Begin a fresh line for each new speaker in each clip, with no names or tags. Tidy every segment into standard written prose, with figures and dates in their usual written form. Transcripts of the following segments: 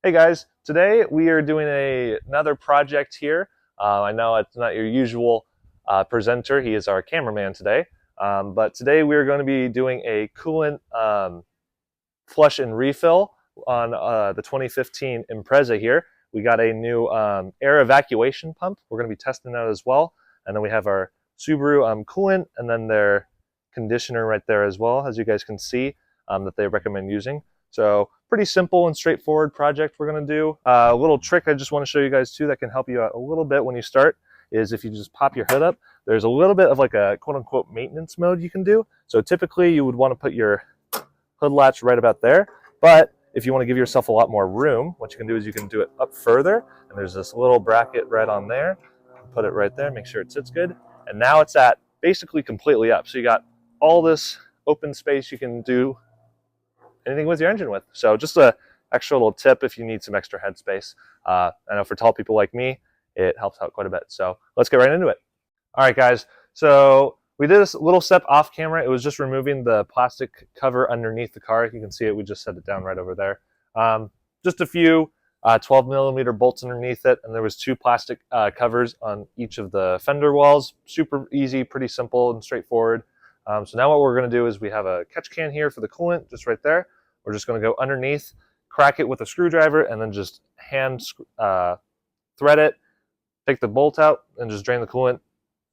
Hey guys, today we are doing another project here. I know it's not your usual presenter. He is our cameraman today. But today we are going to be doing a coolant flush and refill on the 2015 Impreza here. We got a new air evacuation pump. We're going to be testing that as well. And then we have our Subaru coolant and then their conditioner right there as well, as you guys can see, that they recommend using. So pretty simple and straightforward project we're going to do. A little trick I just want to show you guys too that can help you out a little bit when you start is if you just pop your hood up, there's a little bit of like a quote unquote maintenance mode you can do. So typically you would want to put your hood latch right about there, but if you want to give yourself a lot more room, what you can do is you can do it up further, and there's this little bracket right on there. Put it right there, make sure it sits good, and now it's at basically completely up. So you got all this open space you can do anything with your engine with. So just a extra little tip if you need some extra headspace. I know for tall people like me, it helps out quite a bit. So let's get right into it. All right, guys. So we did this little step off camera. It was just removing the plastic cover underneath the car. You can see it. We just set it down right over there. Just a few 12 millimeter bolts underneath it, and there was two plastic covers on each of the fender walls. Super easy, pretty simple and straightforward. So now what we're going to do is we have a catch can here for the coolant, just right there. We're just going to go underneath, crack it with a screwdriver, and then just hand thread it, take the bolt out, and just drain the coolant,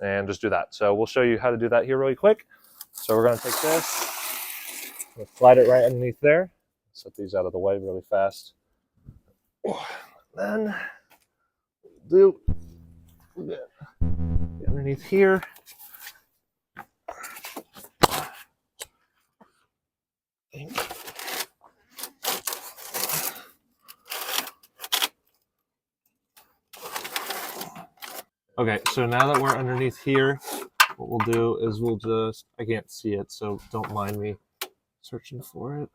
and just do that. So we'll show you how to do that here really quick. So we're going to take this, we'll slide it right underneath there. Set these out of the way really fast. Then do get underneath here. Okay, so now that we're underneath here, what we'll do is we'll just, I can't see it, so don't mind me searching for it.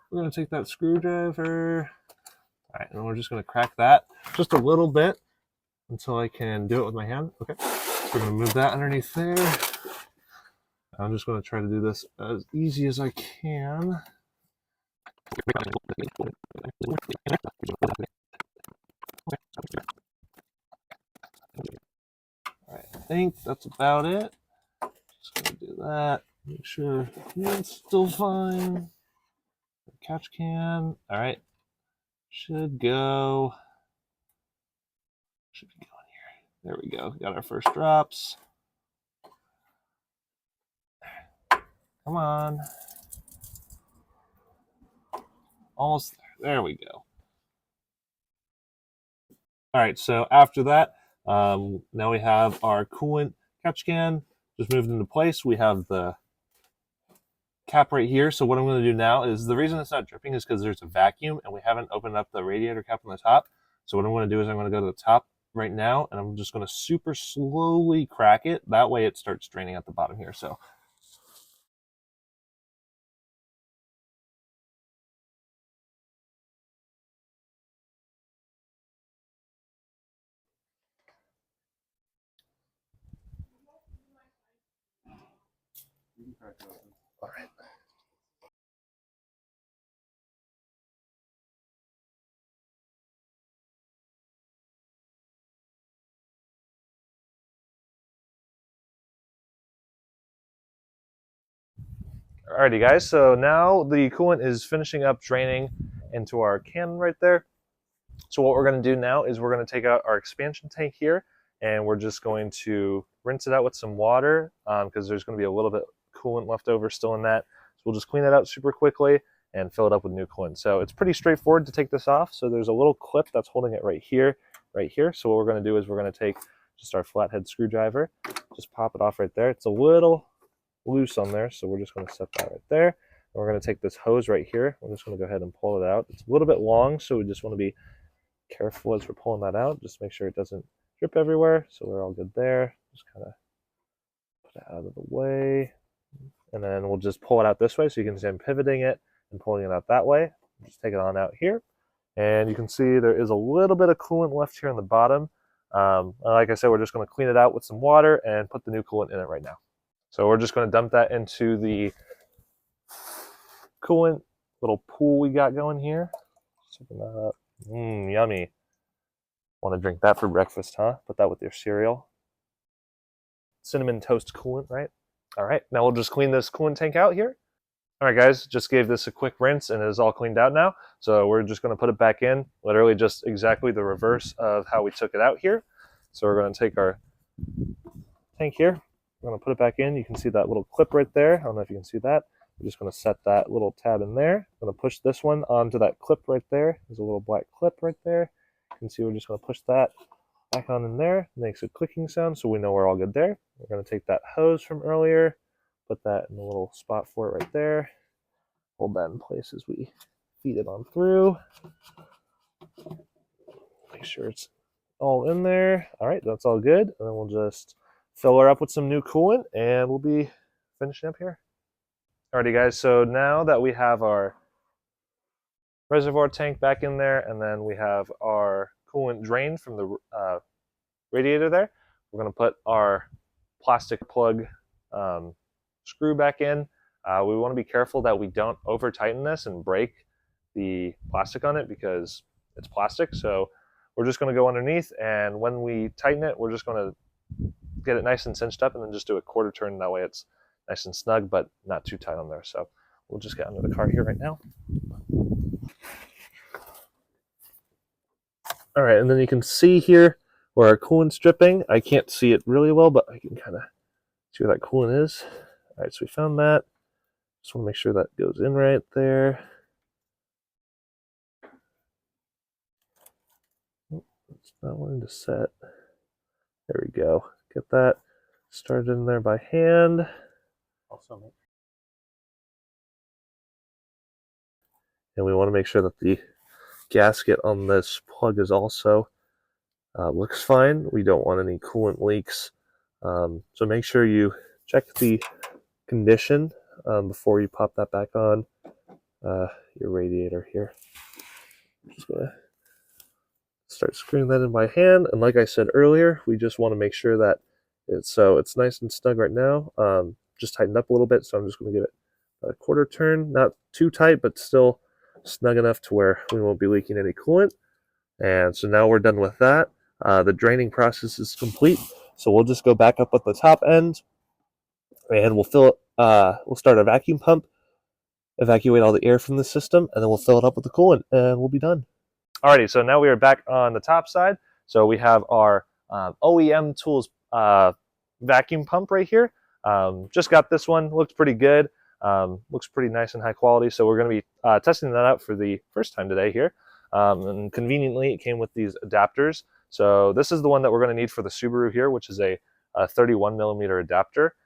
We're going to take that screwdriver. All right, and we're just going to crack that just a little bit until I can do it with my hand. Okay, so we're going to move that underneath there. I'm just going to try to do this as easy as I can. All right, I think that's about it. Just going to do that. Make sure it's still fine. Catch can. All right, should go. Should be going here. There we go. Got our first drops. Come on. Almost there. There we go. All right, so after that, now we have our coolant catch can just moved into place. We have the cap right here. So what I'm going to do now is, the reason it's not dripping is because there's a vacuum and we haven't opened up the radiator cap on the top. So what I'm going to do is I'm going to go to the top right now, and I'm just going to super slowly crack it. That way it starts draining at the bottom here. So all right. Alrighty guys, so now the coolant is finishing up draining into our can right there. So what we're going to do now is we're going to take out our expansion tank here, and we're just going to rinse it out with some water because there's going to be a little bit coolant left over still in that. So we'll just clean it out super quickly and fill it up with new coolant. So it's pretty straightforward to take this off. So there's a little clip that's holding it right here, right here. So what we're going to do is we're going to take just our flathead screwdriver, just pop it off right there. It's a little loose on there, so we're just going to set that right there. And we're going to take this hose right here. We're just going to go ahead and pull it out. It's a little bit long, so we just want to be careful as we're pulling that out. Just make sure it doesn't drip everywhere. So we're all good there. Just kind of put it out of the way. And then we'll just pull it out this way. So you can see I'm pivoting it and pulling it out that way. Just take it on out here. And you can see there is a little bit of coolant left here on the bottom. Like I said, we're just going to clean it out with some water and put the new coolant in it right now. So we're just going to dump that into the coolant little pool we got going here. Open that up. Yummy. Want to drink that for breakfast, huh? Put that with your cereal. Cinnamon toast coolant, right? All right, now we'll just clean this coolant tank out here. All right, guys, just gave this a quick rinse and it is all cleaned out now. So we're just going to put it back in, literally just exactly the reverse of how we took it out here. So we're going to take our tank here. We're going to put it back in. You can see that little clip right there. I don't know if you can see that. We're just going to set that little tab in there. I'm going to push this one onto that clip right there. There's a little black clip right there. You can see we're just going to push that back on in there. It makes a clicking sound, so we know we're all good there. We're going to take that hose from earlier, put that in the little spot for it right there. Hold that in place as we feed it on through. Make sure it's all in there. All right, that's all good. And then we'll just fill her up with some new coolant and we'll be finishing up here. Alrighty guys, so now that we have our reservoir tank back in there and then we have our coolant drained from the radiator there, we're going to put our plastic plug screw back in. We want to be careful that we don't over tighten this and break the plastic on it because it's plastic. So we're just going to go underneath, and when we tighten it, we're just going to get it nice and cinched up and then just do a quarter turn. That way it's nice and snug, but not too tight on there. So we'll just get under the car here right now. All right, and then you can see here where our coolant's dripping. I can't see it really well, but I can kind of see where that coolant is. All right, so we found that. Just want to make sure that goes in right there. It's not wanting to set. There we go. Get that started in there by hand. And we want to make sure that the gasket on this plug is also looks fine. We don't want any coolant leaks. So make sure you check the condition before you pop that back on your radiator here. I'm just going to start screwing that in by hand. And like I said earlier, we just want to make sure that it's nice and snug right now. Just tightened up a little bit, so I'm just going to give it a quarter turn. Not too tight, but still snug enough to where we won't be leaking any coolant. And so now we're done with that. The draining process is complete. So we'll just go back up at the top end and we'll fill it. We'll start a vacuum pump, evacuate all the air from the system, and then we'll fill it up with the coolant and we'll be done. Alrighty, so now we are back on the top side. So we have our OEM Tools vacuum pump right here. Just got this one, looked pretty good. Looks pretty nice and high quality. So we're going to be testing that out for the first time today here. And conveniently, it came with these adapters. So this is the one that we're going to need for the Subaru here, which is a 31 millimeter adapter.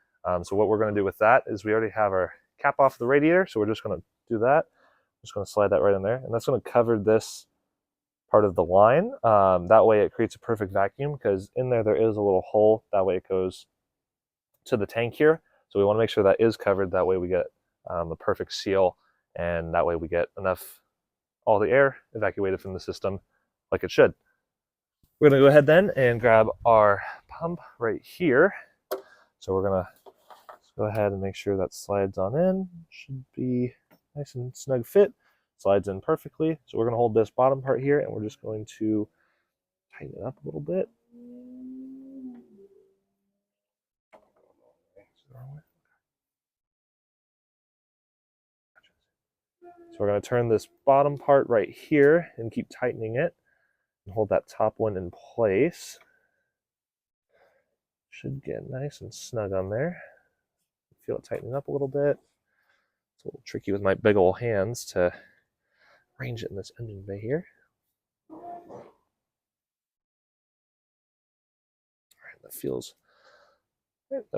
So what we're going to do with that is we already have our cap off the radiator. So we're just going to do that. Just going to slide that right in there. And that's going to cover this part of the line. That way it creates a perfect vacuum because in there is a little hole. That way it goes to the tank here. So we want to make sure that is covered. That way we get the perfect seal, and that way we get all the air evacuated from the system like it should. We're going to go ahead then and grab our pump right here. So we're going to go ahead and make sure that slides on in. Should be nice and snug fit. Slides in perfectly. So we're going to hold this bottom part here and we're just going to tighten it up a little bit. So we're going to turn this bottom part right here and keep tightening it and hold that top one in place. Should get nice and snug on there. Feel it tightening up a little bit. It's a little tricky with my big old hands to arrange it in this engine bay here. All right, that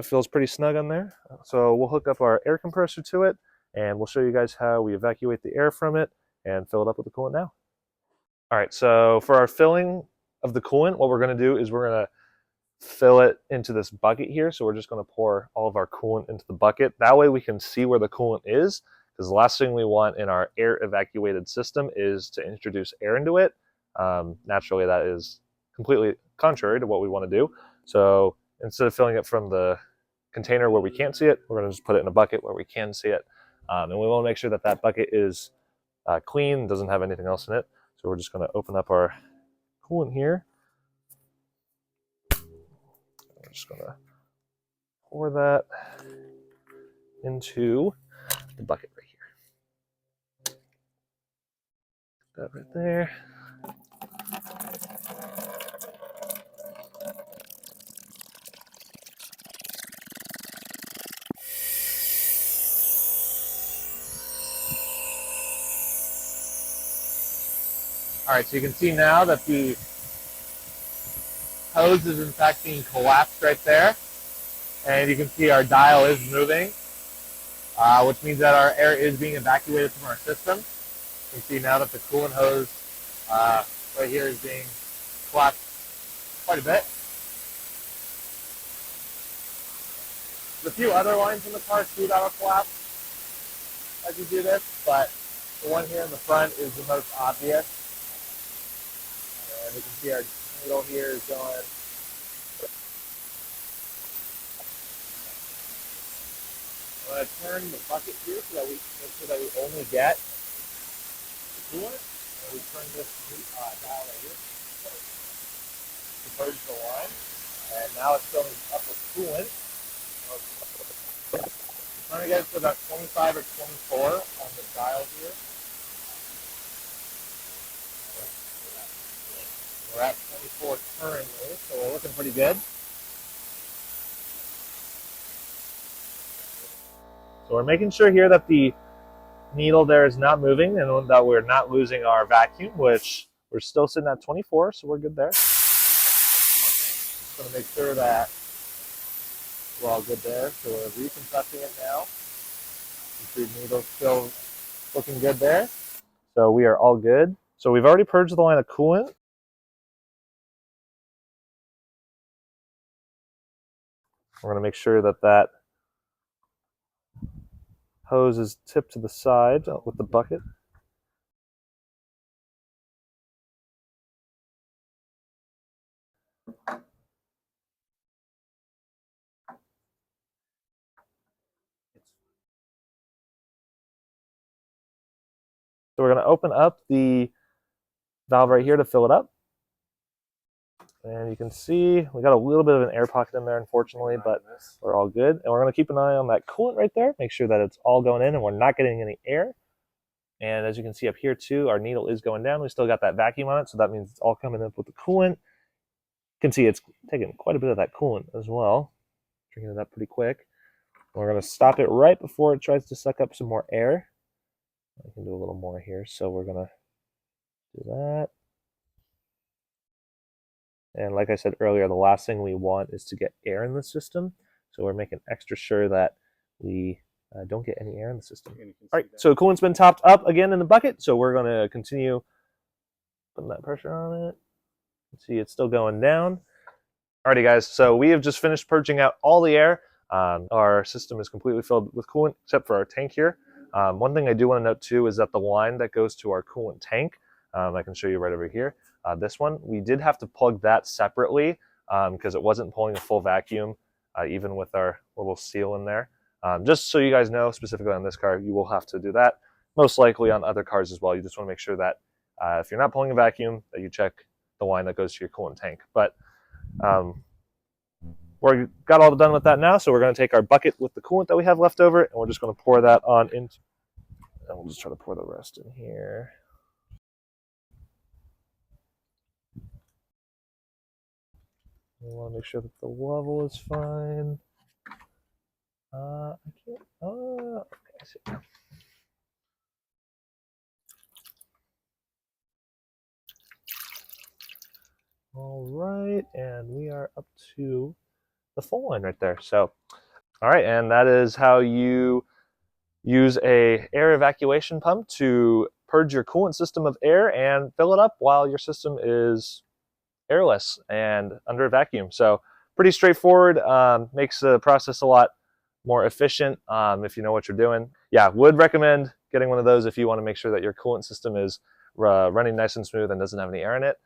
feels pretty snug on there. So we'll hook up our air compressor to it and we'll show you guys how we evacuate the air from it and fill it up with the coolant now. All right, so for our filling of the coolant, what we're going to do is we're going to fill it into this bucket here. So we're just going to pour all of our coolant into the bucket. That way we can see where the coolant is, because the last thing we want in our air evacuated system is to introduce air into it. Naturally, that is completely contrary to what we want to do. So instead of filling it from the container where we can't see it, we're going to just put it in a bucket where we can see it. And we want to make sure that that bucket is clean, doesn't have anything else in it. So we're just going to open up our coolant here. We're just going to pour that into the bucket right here. That right there. All right, so you can see now that the hose is in fact being collapsed right there. And you can see our dial is moving, which means that our air is being evacuated from our system. You can see now that the coolant hose right here is being collapsed quite a bit. There's a few other lines in the car too that will collapse as you do this, but the one here in the front is the most obvious. And you can see our needle here is going. I'm going to turn the bucket here so that we make sure that we only get the coolant. And we turn this dial right here to purge the line. And now it's filling up with coolant. I'm trying to get it to about 25 or 24 on the dial here. We're at 24 currently, so we're looking pretty good. So we're making sure here that the needle there is not moving and that we're not losing our vacuum, which we're still sitting at 24, so we're good there. Just going to make sure that we're all good there. So we're recompressing it now. The needle's still looking good there. So we are all good. So we've already purged the line of coolant. We're going to make sure that that hose is tipped to the side with the bucket. So we're going to open up the valve right here to fill it up. And you can see we got a little bit of an air pocket in there, unfortunately, but we're all good. And we're going to keep an eye on that coolant right there, make sure that it's all going in and we're not getting any air. And as you can see up here too, our needle is going down. We still got that vacuum on it, so that means it's all coming up with the coolant. You can see it's taking quite a bit of that coolant as well, drinking it up pretty quick. We're going to stop it right before it tries to suck up some more air. I can do a little more here, so we're going to do that. And like I said earlier, the last thing we want is to get air in the system. So we're making extra sure that we don't get any air in the system. All right, so coolant's been topped up again in the bucket. So we're going to continue putting that pressure on it. See, it's still going down. Alrighty, guys, so we have just finished purging out all the air. Our system is completely filled with coolant except for our tank here. One thing I do want to note too is that the line that goes to our coolant tank, I can show you right over here. This one, we did have to plug that separately because it wasn't pulling a full vacuum, even with our little seal in there. Just so you guys know, specifically on this car, you will have to do that. Most likely on other cars as well. You just want to make sure that if you're not pulling a vacuum, that you check the line that goes to your coolant tank. But we're got all done with that now, so we're going to take our bucket with the coolant that we have left over, and we're just going to pour that on into, and we'll just try to pour the rest in here. We want to make sure that the level is fine. I can't. Okay, I see. All right, and we are up to the full line right there. So, all right, and that is how you use a air evacuation pump to purge your coolant system of air and fill it up while your system is airless and under a vacuum. So pretty straightforward, makes the process a lot more efficient if you know what you're doing. Yeah, would recommend getting one of those if you want to make sure that your coolant system is running nice and smooth and doesn't have any air in it.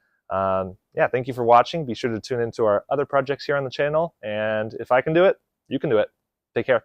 Yeah, thank you for watching. Be sure to tune into our other projects here on the channel, and if I can do it, you can do it. Take care.